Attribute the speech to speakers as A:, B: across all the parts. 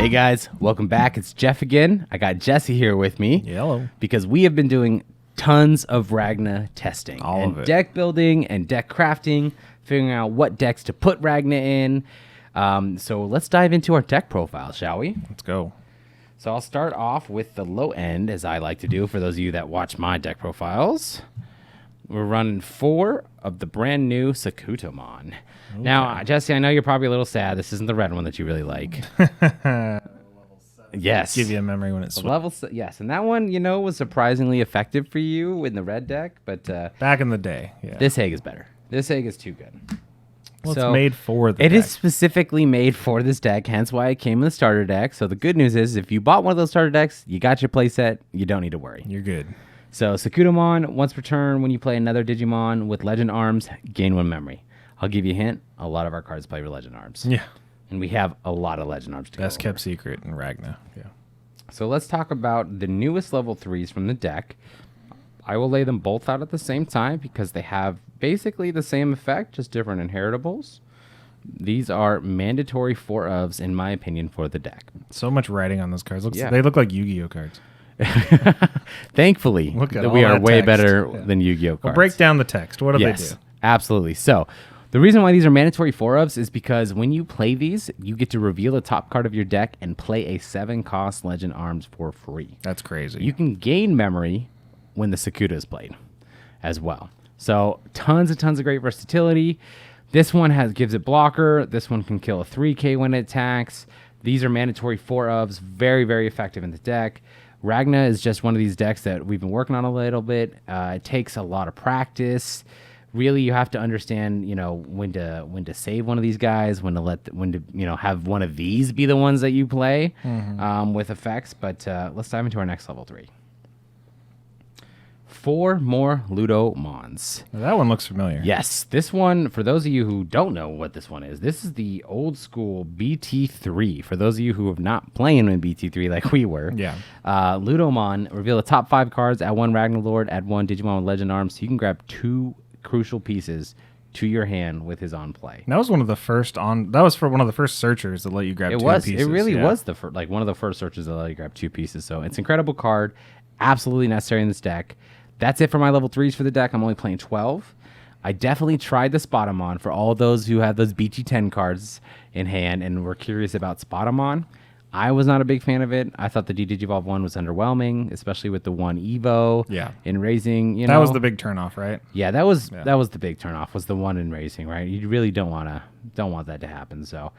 A: Hey guys, welcome back. It's Jeff again. I got Jesse here with me.
B: Hello.
A: Because we have been doing tons of Ragna testing.
B: All of it.
A: Deck building and deck crafting, figuring out what decks to put Ragna in. So let's dive into our deck profile, shall we?
B: Let's go.
A: So I'll start off with the low end, as I like to do for those of you that watch my deck profiles. We're running 4 of the brand new Sakutomon. Okay. Now, Jesse, I know you're probably a little sad. This isn't the red one that you really like. Yes.
B: Give you a memory when it's
A: yes, and that one, was surprisingly effective for you in the red deck, but
B: back in the day. Yeah.
A: This egg is better. This egg is too good.
B: Well, it's made for the deck.
A: It is specifically made for this deck, hence why it came in the starter deck. So the good news is if you bought one of those starter decks, you got your playset, you don't need to worry.
B: You're good.
A: So Sakutomon, once per turn, when you play another Digimon with Legend Arms, gain 1 memory. I'll give you a hint. A lot of our cards play with Legend Arms.
B: Yeah.
A: And we have a lot of Legend Arms to go
B: Best kept
A: over.
B: secret in Ragna. Yeah.
A: So let's talk about the newest level 3s from the deck. I will lay them both out at the same time because they have basically the same effect, just different inheritables. These are mandatory 4-ofs, in my opinion, for the deck.
B: So much writing on those cards. They look like Yu-Gi-Oh cards.
A: Thankfully, we are way better than Yu-Gi-Oh cards.
B: Well, break down the text. What do they do?
A: Absolutely. So the reason why these are mandatory 4-ofs is because when you play these, you get to reveal the top card of your deck and play a 7-cost Legend Arms for free.
B: That's crazy.
A: You can gain memory when the Sakuta is played as well. So tons of great versatility. This one gives it blocker. This one can kill a 3K when it attacks. These are mandatory 4-ofs, very, very effective in the deck. Ragna is just one of these decks that we've been working on a little bit. It takes a lot of practice. Really, you have to understand, when to save one of these guys, when to have one of these be the ones that you play with effects. But let's dive into our next level 3. 4 more Ludo Mons.
B: That one looks familiar.
A: Yes, this one, for those of you who don't know what this one is, this is the old school BT-3. For those of you who have not playing in BT-3 like we were, Ludomon, reveal the top 5 cards, add 1 Ragnalord, add 1 Digimon with Legend Arms, so you can grab 2 crucial pieces to your hand with his on play.
B: That was one of the first that was for one of the first searchers that let you grab 2 pieces.
A: It really was one of the first searches that let you grab 2 pieces. So it's an incredible card, absolutely necessary in this deck. That's it for my level 3s for the deck. I'm only playing 12. I definitely tried the Spotamon for all those who have those BT-10 cards in hand and were curious about Spotamon. I was not a big fan of it. I thought the D-Digivolve one was underwhelming, especially with the 1 Evo in Raising.
B: That was the big turnoff, right?
A: Yeah, that was the big turnoff, was the 1 in Raising, right? You really don't want that to happen. So,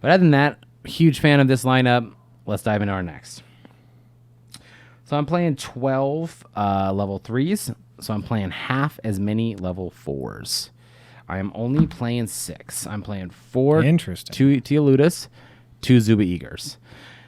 A: but other than that, huge fan of this lineup. Let's dive into our next. So I'm playing 12 level 3s, so I'm playing half as many level 4s. I am only playing 6. I'm playing 4 2 Teoludus, 2 Zuba Eagers.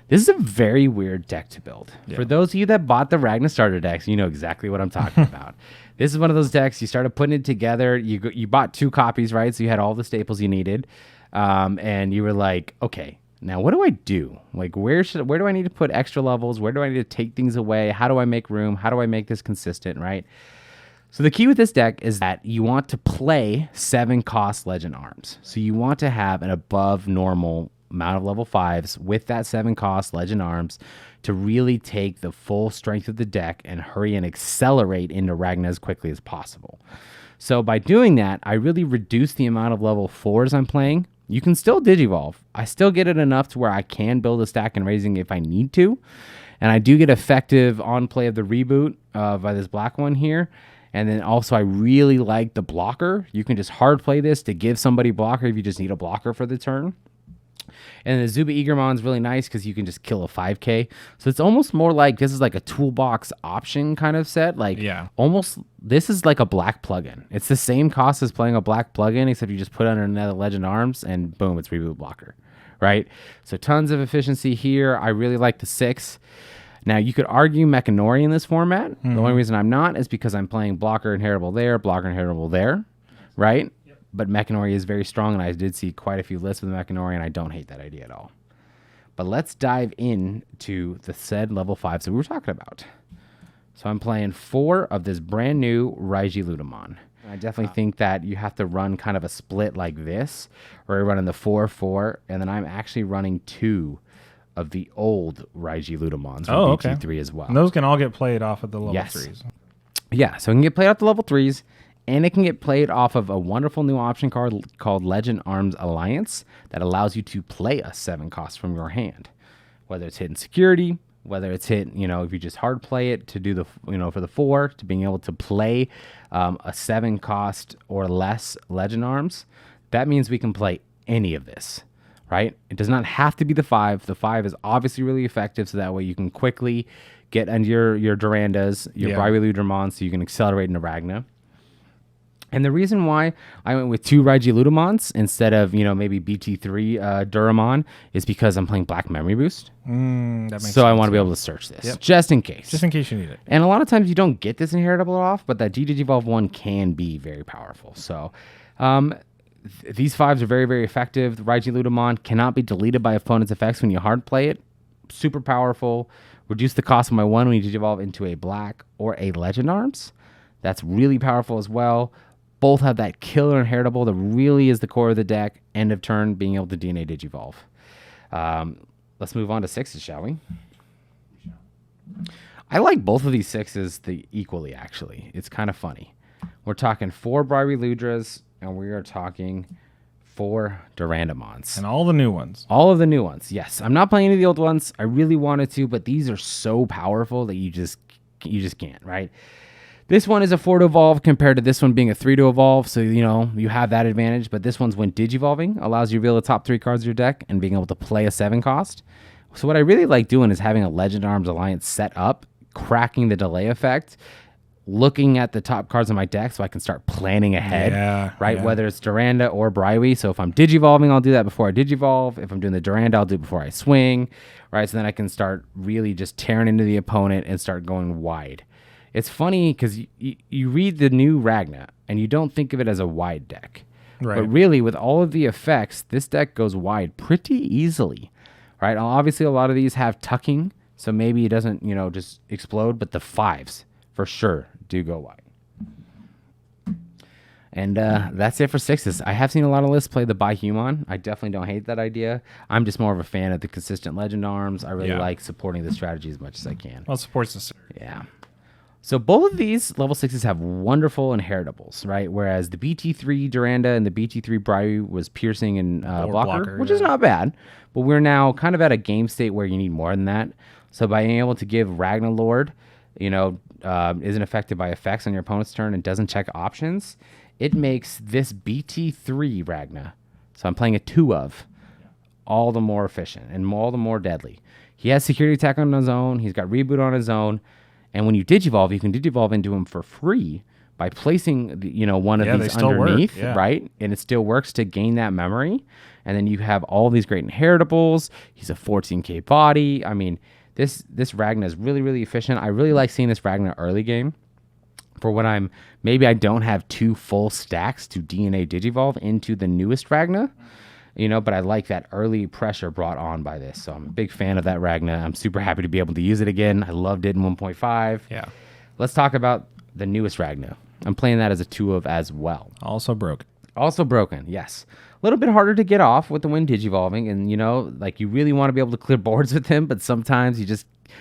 A: This is a very weird deck to build. Yeah. For those of you that bought the Ragna starter decks, you know exactly what I'm talking about. This is one of those decks, you started putting it together, you bought 2 copies, right? So you had all the staples you needed, and you were like, okay, now, what do I do? Like, where do I need to put extra levels? Where do I need to take things away? How do I make room? How do I make this consistent, right? So the key with this deck is that you want to play 7-cost Legend Arms. So you want to have an above normal amount of level 5s with that 7-cost Legend Arms to really take the full strength of the deck and hurry and accelerate into Ragna as quickly as possible. So by doing that, I really reduce the amount of level 4s I'm playing. You can still Digivolve. I still get it enough to where I can build a stack and Raising if I need to. And I do get effective on play of the reboot by this black one here. And then also I really like the blocker. You can just hard play this to give somebody blocker if you just need a blocker for the turn. And the Zuba Eagermon is really nice because you can just kill a 5K. So it's almost more like this is like a toolbox option kind of set. Almost this is like a black plugin. It's the same cost as playing a black plugin, except you just put under another Legend Arms and boom, it's reboot blocker, right? So tons of efficiency here. I really like the 6. Now, you could argue Mechanori in this format. The only reason I'm not is because I'm playing blocker inheritable there, blocker inheritable there, right? But Mechanori is very strong, and I did see quite a few lists with Mechanori, and I don't hate that idea at all. But let's dive into the said level 5s that we were talking about. So I'm playing 4 of this brand new Raiji Ludamon. I definitely think that you have to run kind of a split like this, where you're running the 4-4, and then I'm actually running 2 of the old Ragnaloardmons from
B: Oh, okay.
A: BT-3 as well.
B: And those can all get played off of the level
A: Yes.
B: 3s.
A: Yeah, so it can get played off the level 3s, and it can get played off of a wonderful new option card called Legend Arms Alliance that allows you to play a 7 cost from your hand. Whether it's hidden security, whether it's hit, if you just hard play it to do the, for the 4, to being able to play a 7 cost or less Legend Arms, that means we can play any of this. Right? It does not have to be the 5. The 5 is obviously really effective, so that way you can quickly get into your Durandas, your Ragnaloardmon, so you can accelerate into Ragna. And the reason why I went with 2 Ragnaloardmons instead of, maybe BT-3 Duramon is because I'm playing Black Memory Boost.
B: That makes sense.
A: So I want to be able to search this, just in case.
B: Just in case you need it.
A: And a lot of times you don't get this inheritable off, but that Digivolve 1 can be very powerful. So, these 5s are very, very effective. The Ragnaloardmon cannot be deleted by opponent's effects when you hard play it. Super powerful. Reduce the cost of my 1 when you Digivolve into a black or a Legend Arms. That's really powerful as well. Both have that killer inheritable that really is the core of the deck. End of turn, being able to DNA Digivolve. Let's move on to 6s, shall we? I like both of these 6s equally, actually. It's kind of funny. We're talking 4 Ragnaloardras, and we are talking 4 Durandamons.
B: And all the new ones.
A: All of the new ones, yes. I'm not playing any of the old ones. I really wanted to, but these are so powerful that you just can't, right? This one is a 4 to evolve compared to this one being a 3 to evolve, so, you have that advantage. But this one's when Digivolving allows you to reveal the top 3 cards of your deck and being able to play a 7 cost. So what I really like doing is having a Legend Arms Alliance set up, cracking the delay effect, looking at the top cards of my deck so I can start planning ahead, right? Yeah. Whether it's Duranda or Brywee. So if I'm Digivolving, I'll do that before I Digivolve. If I'm doing the Duranda, I'll do it before I swing, right? So then I can start really just tearing into the opponent and start going wide. It's funny because you read the new Ragna and you don't think of it as a wide deck. Right. But really, with all of the effects, this deck goes wide pretty easily, right? Obviously, a lot of these have tucking, so maybe it doesn't, just explode, but the 5s for sure do go wide. And that's it for 6s. I have seen a lot of lists play the Bi-Human. I definitely don't hate that idea. I'm just more of a fan of the consistent Legend Arms. I really like supporting the strategy as much as I can.
B: Well, it supports the
A: Yeah. So both of these level 6s have wonderful inheritables, right? Whereas the BT-3 Duranda and the BT-3 Brywee was piercing and blocker, which is not bad. But we're now kind of at a game state where you need more than that. So by being able to give Ragnalord, isn't affected by effects on your opponent's turn and doesn't check options, it makes this BT-3 Ragna, so I'm playing a 2 of, all the more efficient and all the more deadly. He has security attack on his own. He's got reboot on his own. And when you Digivolve, you can Digivolve into him for free by placing one of these underneath, right? And it still works to gain that memory. And then you have all these great inheritables. He's a 14k body. I mean, this Ragna is really, really efficient. I really like seeing this Ragna early game. For when maybe I don't have 2 full stacks to DNA Digivolve into the newest Ragna. But I like that early pressure brought on by this. So I'm a big fan of that Ragna. I'm super happy to be able to use it again. I loved it in 1.5.
B: Yeah.
A: Let's talk about the newest Ragna. I'm playing that as a 2 of as well.
B: Also broken.
A: Also broken, yes. A little bit harder to get off with the wind Digivolving. And, you really want to be able to clear boards with him. But sometimes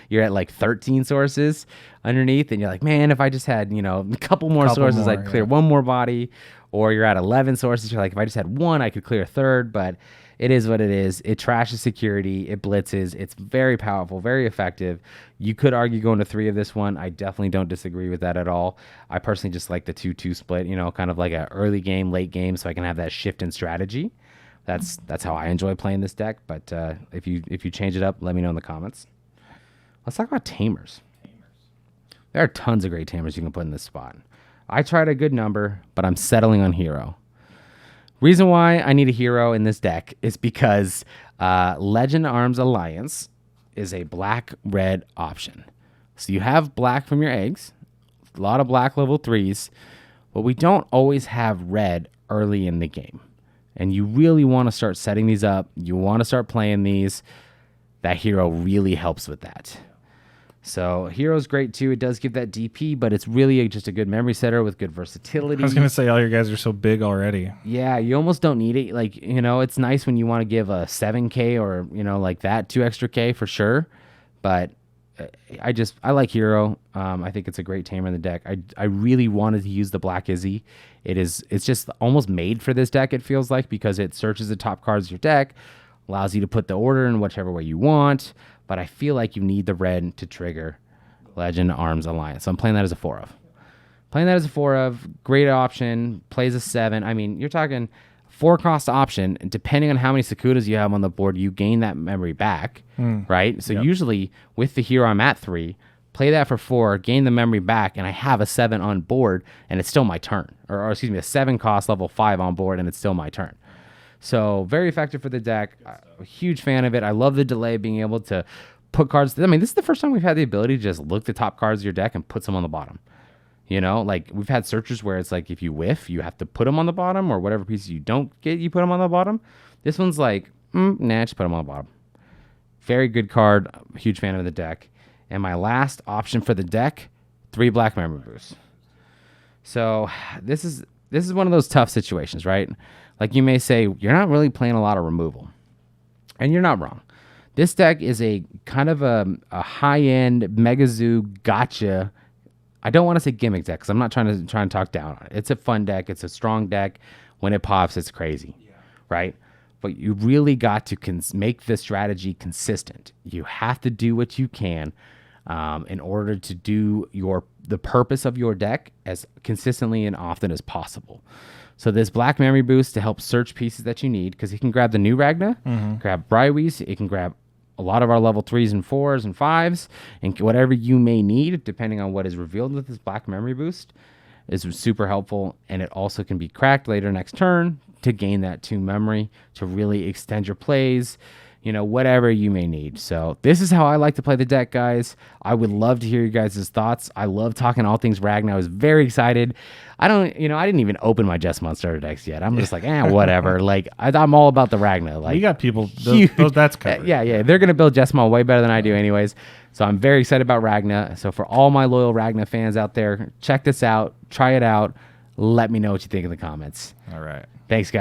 A: you're at like 13 sources underneath. And you're like, man, if I just had, a couple more sources, I'd clear one more body. Or you're at 11 sources. You're like, if I just had 1, I could clear a 3rd. But it is what it is. It trashes security. It blitzes. It's very powerful, very effective. You could argue going to 3 of this one. I definitely don't disagree with that at all. I personally just like the 2-2 split, kind of like an early game, late game, so I can have that shift in strategy. That's how I enjoy playing this deck. But if you change it up, let me know in the comments. Let's talk about Tamers. There are tons of great Tamers you can put in this spot. I tried a good number, but I'm settling on Hero. Reason why I need a Hero in this deck is because Legend Arms Alliance is a black-red option. So you have black from your eggs, a lot of black level 3s, but we don't always have red early in the game. And you really want to start setting these up. You want to start playing these. That Hero really helps with that. So Hero's great too. It does give that DP, but it's really just a good memory setter with good versatility.
B: I was gonna say all your guys are so big already.
A: Yeah, you almost don't need it. Like, it's nice when you want to give a 7K or, like that, 2 extra K for sure. But I like Hero. I think it's a great tamer in the deck. I really wanted to use the Black Izzy. It's just almost made for this deck, it feels like, because it searches the top cards of your deck, allows you to put the order in whichever way you want. But I feel like you need the red to trigger Legend Arms Alliance. So I'm playing that as a 4 of. Great option. Plays a 7. I mean, you're talking 4-cost option. And depending on how many Sakudas you have on the board, you gain that memory back, right? So usually with the hero, I'm at 3. Play that for 4, gain the memory back, and I have a 7 on board, and it's still my turn. Or excuse me, a 7-cost level 5 on board, and it's still my turn. So very effective for the deck. A huge fan of it. I love the delay, being able to put cards. I mean, this is the first time we've had the ability to just look the top cards of your deck and put some on the bottom. Like we've had searches where it's like if you whiff, you have to put them on the bottom, or whatever pieces you don't get, you put them on the bottom. This one's like, nah, just put them on the bottom. Very good card. Huge fan of the deck. And my last option for the deck, 3 black memory boosts. So this is one of those tough situations, right? Like you may say, you're not really playing a lot of removal. And you're not wrong. This deck is a kind of a high-end Megazoo gotcha. I don't want to say gimmick deck because I'm not trying to talk down on it. It's a fun deck. It's a strong deck. When it pops, it's crazy, right? But you really got to make the strategy consistent. You have to do what you can in order to do the purpose of your deck as consistently and often as possible. So this black memory boost to help search pieces that you need, because you can grab the new Ragna, grab Brywees, it can grab a lot of our level 3s and 4s and 5s, and whatever you may need, depending on what is revealed with this black memory boost, is super helpful. And it also can be cracked later next turn to gain that 2 memory to really extend your plays, whatever you may need. So this is how I like to play the deck, guys. I would love to hear you guys' thoughts. I love talking all things Ragna. I was very excited. I didn't even open my Jessamon starter decks yet. I'm just like, whatever. Like I'm all about the Ragna. Like
B: you got people, that's covered.
A: Yeah. They're going to build Jessamon way better than I do anyways. So I'm very excited about Ragna. So for all my loyal Ragna fans out there, check this out. Try it out. Let me know what you think in the comments.
B: All right.
A: Thanks, guys.